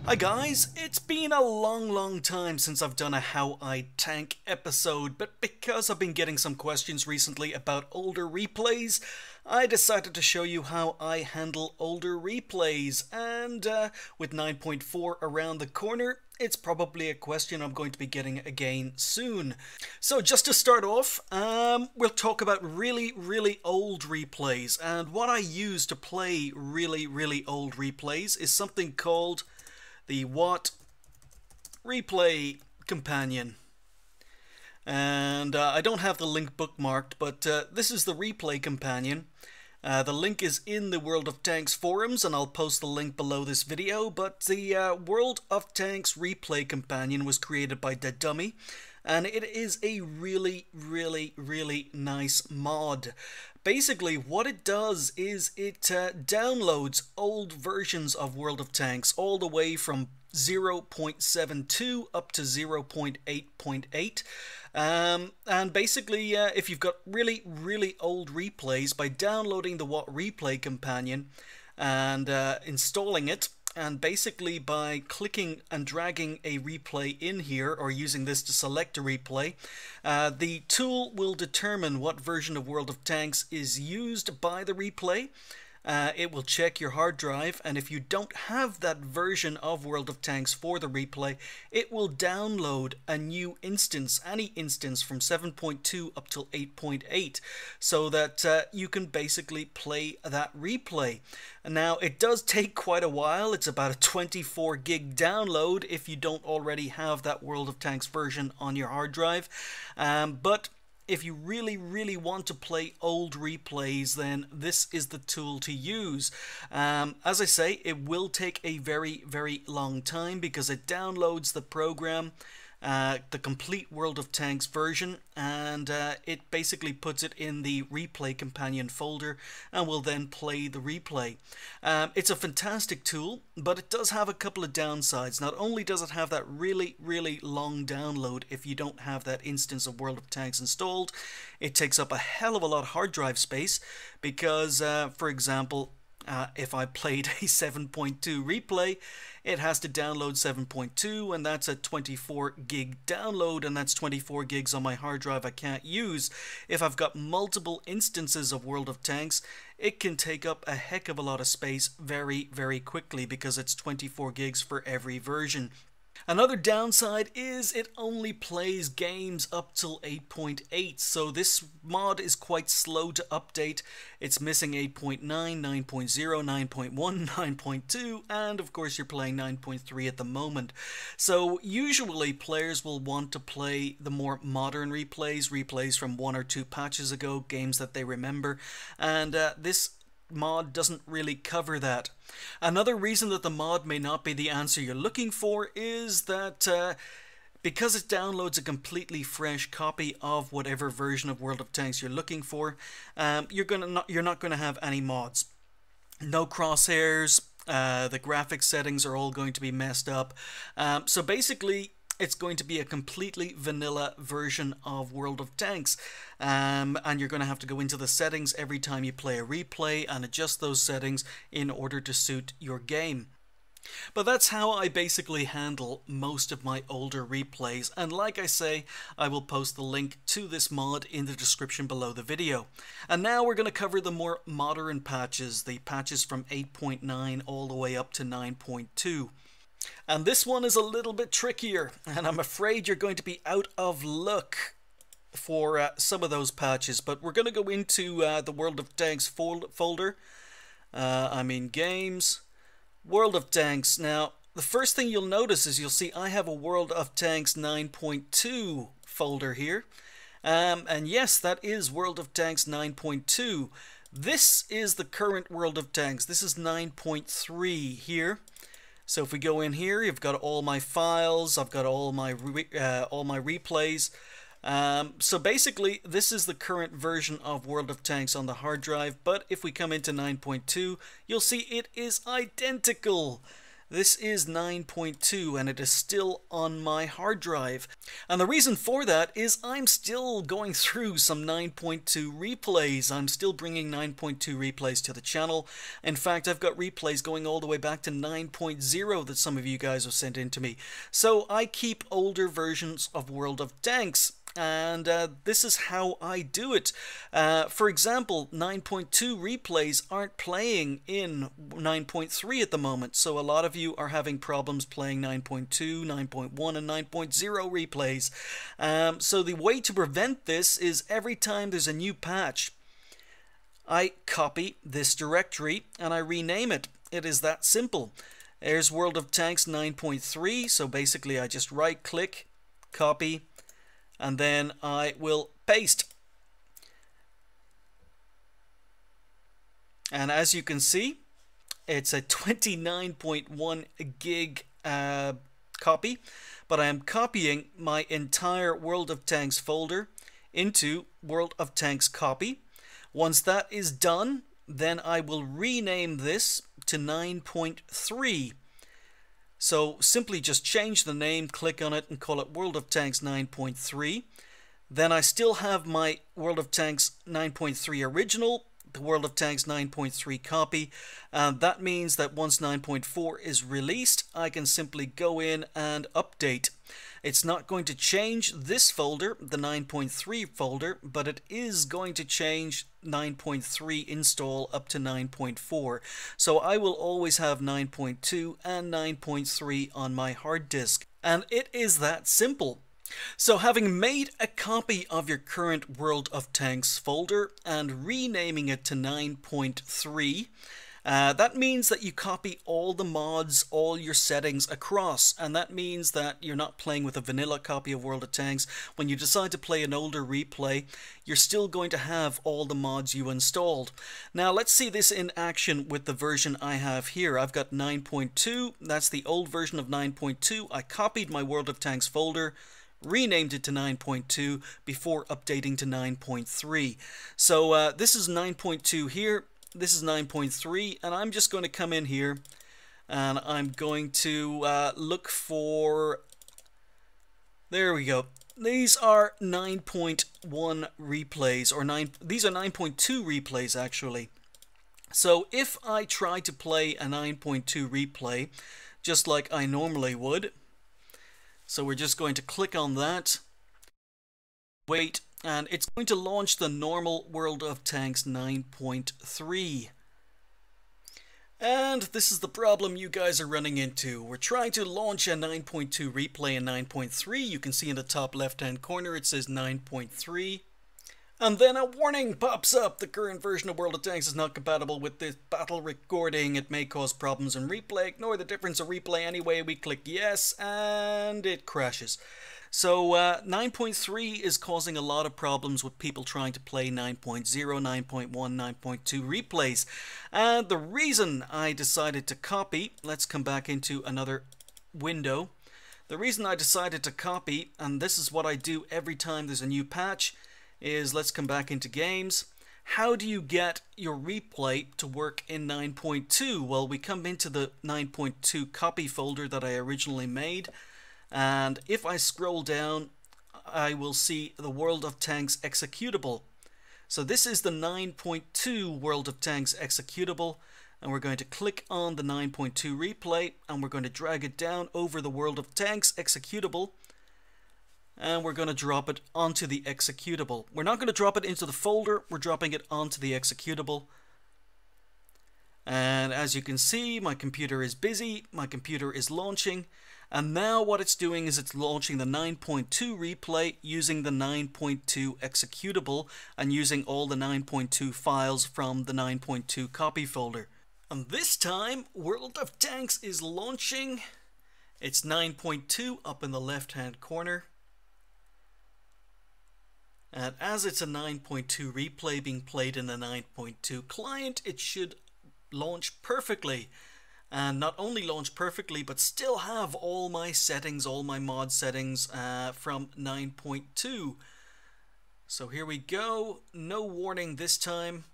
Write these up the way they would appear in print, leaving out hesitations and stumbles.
Hi guys, it's been a long time since I've done a How I Tank episode, but because I've been getting some questions recently about older replays, I decided to show you how I handle older replays, and with 9.4 around the corner, it's probably a question I'm going to be getting again soon. So just to start off, we'll talk about really old replays, and what I use to play really old replays is something called the WoT Replay Companion. And I don't have the link bookmarked, but this is the Replay Companion. The link is in the World of Tanks forums, and I'll post the link below this video. But the World of Tanks Replay Companion was created by Dead Dummy, and it is a really nice mod. Basically, what it does is it downloads old versions of World of Tanks all the way from 0.72 up to 0.8.8. And basically, if you've got really old replays, by downloading the WoT Replay Companion and installing it, and basically by clicking and dragging a replay in here, or using this to select a replay, the tool will determine what version of World of Tanks is used by the replay. It will check your hard drive, and if you don't have that version of World of Tanks for the replay, it will download a new instance, any instance from 7.2 up till 8.8, so that you can basically play that replay. Now, it does take quite a while. It's about a 24 gig download if you don't already have that World of Tanks version on your hard drive, but if you really want to play old replays, then this is the tool to use. As I say, it will take a very long time because it downloads the program, the complete World of Tanks version, and it basically puts it in the Replay Companion folder and will then play the replay. It's a fantastic tool, but it does have a couple of downsides. Not only does it have that really long download if you don't have that instance of World of Tanks installed, it takes up a hell of a lot of hard drive space because, for example, if I played a 7.2 replay, it has to download 7.2, and that's a 24 gig download, and that's 24 gigs on my hard drive I can't use. If I've got multiple instances of World of Tanks, it can take up a heck of a lot of space very quickly because it's 24 gigs for every version. Another downside is it only plays games up till 8.8, so this mod is quite slow to update. It's missing 8.9, 9.0, 9.1, 9.2, and of course you're playing 9.3 at the moment. So usually players will want to play the more modern replays from 1 or 2 patches ago, games that they remember, and this mod doesn't really cover that. Another reason that the mod may not be the answer you're looking for is that because it downloads a completely fresh copy of whatever version of World of Tanks you're looking for, you're not going to have any mods. No crosshairs, the graphics settings are all going to be messed up. So basically, it's going to be a completely vanilla version of World of Tanks, and you're going to have to go into the settings every time you play a replay and adjust those settings in order to suit your game. But that's how I basically handle most of my older replays, and like I say, I will post the link to this mod in the description below the video. And now we're going to cover the more modern patches, the patches from 8.9 all the way up to 9.2. And this one is a little bit trickier, and I'm afraid you're going to be out of luck for some of those patches, but we're going to go into the World of Tanks folder. Games, World of Tanks. Now, the first thing you'll notice is you'll see I have a World of Tanks 9.2 folder here. And yes, that is World of Tanks 9.2. This is the current World of Tanks. This is 9.3 here. So if we go in here, you've got all my files, I've got all my replays. So basically, this is the current version of World of Tanks on the hard drive, but if we come into 9.2, you'll see it is identical. This is 9.2 and it is still on my hard drive. And the reason for that is I'm still going through some 9.2 replays. I'm still bringing 9.2 replays to the channel. In fact, I've got replays going all the way back to 9.0 that some of you guys have sent in to me. So I keep older versions of World of Tanks. And this is how I do it. For example, 9.2 replays aren't playing in 9.3 at the moment, so a lot of you are having problems playing 9.2, 9.1, and 9.0 replays. So the way to prevent this is every time there's a new patch, I copy this directory and I rename it. It is that simple. There's World of Tanks 9.3, so basically I just right-click, copy, and then I will paste. And as you can see, it's a 29.1 gig copy, but I am copying my entire World of Tanks folder into World of Tanks copy. Once that is done, then I will rename this to 9.3. So simply just change the name, click on it, and call it World of Tanks 9.3. Then I still have my World of Tanks 9.3 original, the World of Tanks 9.3 copy, and that means that once 9.4 is released, I can simply go in and update. It's not going to change this folder, the 9.3 folder, but it is going to change 9.3 install up to 9.4. So I will always have 9.2 and 9.3 on my hard disk. And it is that simple. So having made a copy of your current World of Tanks folder and renaming it to 9.3, that means that you copy all the mods, all your settings across, and that means that you're not playing with a vanilla copy of World of Tanks. When you decide to play an older replay, you're still going to have all the mods you installed. Now let's see this in action with the version I have here. I've got 9.2, that's the old version of 9.2. I copied my World of Tanks folder, renamed it to 9.2 before updating to 9.3. So this is 9.2 here. This is 9.3, and I'm just going to come in here and I'm going to look for, there we go. These are 9.1 replays, or these are 9.2 replays actually. So if I try to play a 9.2 replay, just like I normally would, so we're just going to click on that, wait, and it's going to launch the normal World of Tanks 9.3. And this is the problem you guys are running into. We're trying to launch a 9.2 replay in 9.3. You can see in the top left hand corner it says 9.3. And then a warning pops up. The current version of World of Tanks is not compatible with this battle recording. It may cause problems in replay. Ignore the difference of replay anyway. We click yes and it crashes. So 9.3 is causing a lot of problems with people trying to play 9.0, 9.1, 9.2 replays. And the reason I decided to copy, let's come back into another window. The reason I decided to copy, and this is what I do every time there's a new patch, is let's come back into games. How do you get your replay to work in 9.2? Well, we come into the 9.2 copy folder that I originally made. And if I scroll down, I will see the World of Tanks executable. So this is the 9.2 World of Tanks executable, and we're going to click on the 9.2 replay, and we're going to drag it down over the World of Tanks executable, and we're going to drop it onto the executable. We're not going to drop it into the folder, we're dropping it onto the executable. And as you can see, my computer is busy, my computer is launching. And now what it's doing is it's launching the 9.2 replay using the 9.2 executable and using all the 9.2 files from the 9.2 copy folder. And this time, World of Tanks is launching. It's 9.2 up in the left hand corner. And as it's a 9.2 replay being played in a 9.2 client, it should launch perfectly. And not only launch perfectly, but still have all my settings, all my mod settings from 9.2. So here we go. No warning this time.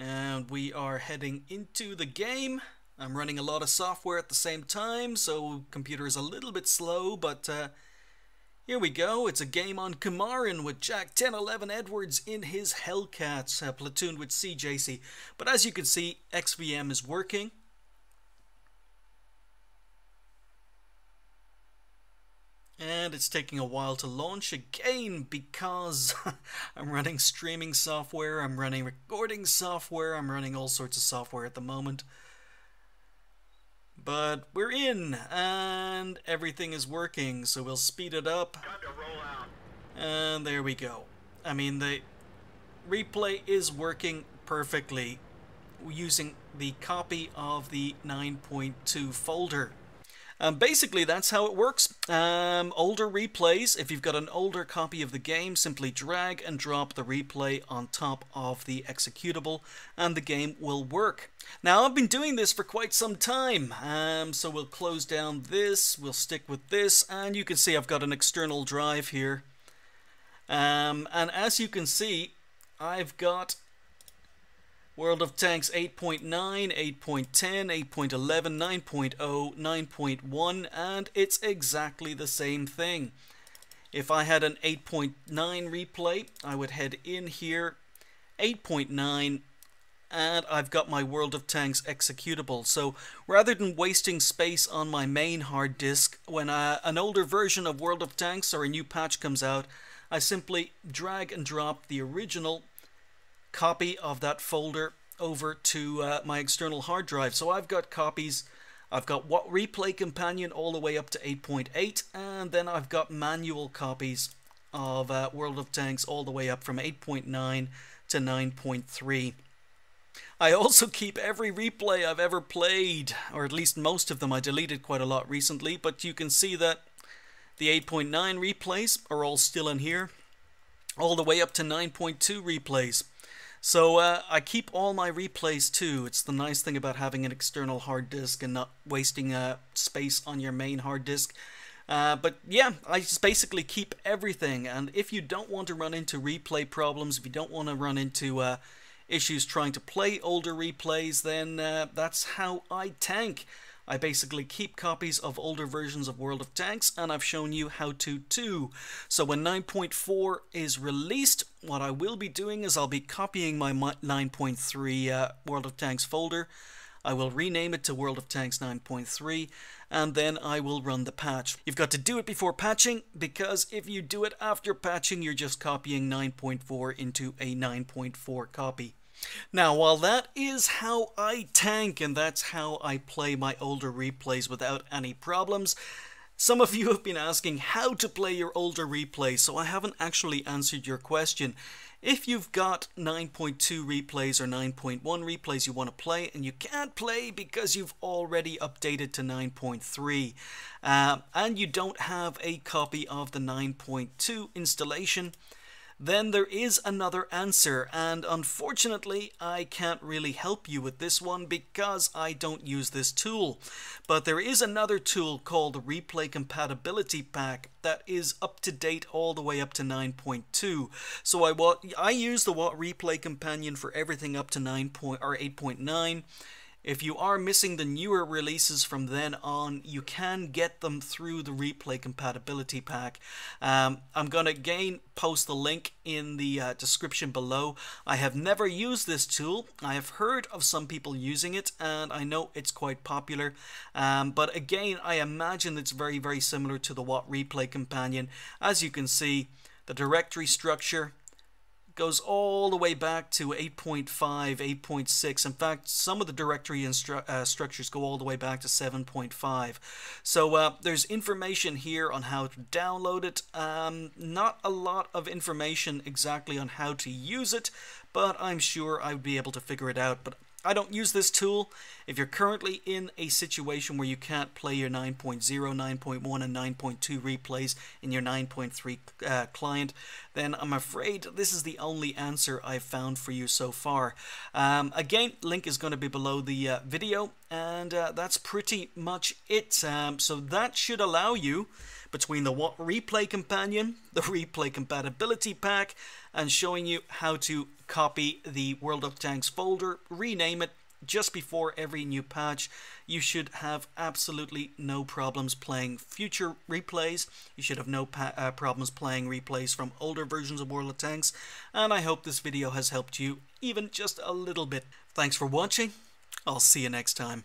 And we are heading into the game. I'm running a lot of software at the same time, so computer is a little bit slow, but here we go. It's a game on Kamarin with Jack 1011 Edwards in his Hellcats, platooned with CJC. But as you can see, XVM is working. And it's taking a while to launch again because I'm running streaming software, I'm running recording software, I'm running all sorts of software at the moment. But we're in and everything is working, so we'll speed it up. And there we go. I mean, the replay is working perfectly using the copy of the 9.2 folder. Basically, that's how it works. Older replays, if you've got an older copy of the game, simply drag and drop the replay on top of the executable and the game will work. Now, I've been doing this for quite some time, so we'll close down this, we'll stick with this, and you can see I've got an external drive here. And as you can see, I've got World of Tanks 8.9, 8.10, 8.11, 9.0, 9.1, and it's exactly the same thing. If I had an 8.9 replay, I would head in here, 8.9, and I've got my World of Tanks executable. So rather than wasting space on my main hard disk, when an older version of World of Tanks or a new patch comes out, I simply drag and drop the original copy of that folder over to my external hard drive. So I've got copies, I've got WoT Replay Companion all the way up to 8.8, and then I've got manual copies of World of Tanks all the way up from 8.9 to 9.3. I also keep every replay I've ever played, or at least most of them. I deleted quite a lot recently, but you can see that the 8.9 replays are all still in here, all the way up to 9.2 replays. So I keep all my replays too. It's the nice thing about having an external hard disk and not wasting space on your main hard disk. But yeah, I just basically keep everything. And if you don't want to run into replay problems, if you don't want to run into issues trying to play older replays, then that's how I tank. I basically keep copies of older versions of World of Tanks, and I've shown you how to too. So when 9.4 is released, what I will be doing is I'll be copying my 9.3 World of Tanks folder. I will rename it to World of Tanks 9.3, and then I will run the patch. You've got to do it before patching, because if you do it after patching, you're just copying 9.4 into a 9.4 copy. Now, while that is how I tank and that's how I play my older replays without any problems, some of you have been asking how to play your older replays, so I haven't actually answered your question. If you've got 9.2 replays or 9.1 replays you want to play and you can't play because you've already updated to 9.3 and you don't have a copy of the 9.2 installation, then there is another answer, and unfortunately I can't really help you with this one because I don't use this tool. But there is another tool called the Replay Compatibility Pack that is up to date all the way up to 9.2. So I use the WoT Replay Companion for everything up to 8.9. If you are missing the newer releases from then on, you can get them through the Replay Compatibility Pack. I'm going to again post the link in the description below. I have never used this tool. I have heard of some people using it, and I know it's quite popular. But again, I imagine it's very, very similar to the WoT Replay Companion. As you can see, the directory structure goes all the way back to 8.5, 8.6. In fact, some of the directory structures go all the way back to 7.5. So there's information here on how to download it. Not a lot of information exactly on how to use it, but I'm sure I would be able to figure it out. But I don't use this tool. If you're currently in a situation where you can't play your 9.0, 9.1, and 9.2 replays in your 9.3 client, then I'm afraid this is the only answer I've found for you so far. Again, link is going to be below the video, and that's pretty much it. So that should allow you, between the WoT Replay Companion, the Replay Compatibility Pack, and showing you how to copy the World of Tanks folder, rename it just before every new patch. You should have absolutely no problems playing future replays. You should have no problems playing replays from older versions of World of Tanks, and I hope this video has helped you even just a little bit. Thanks for watching. I'll see you next time.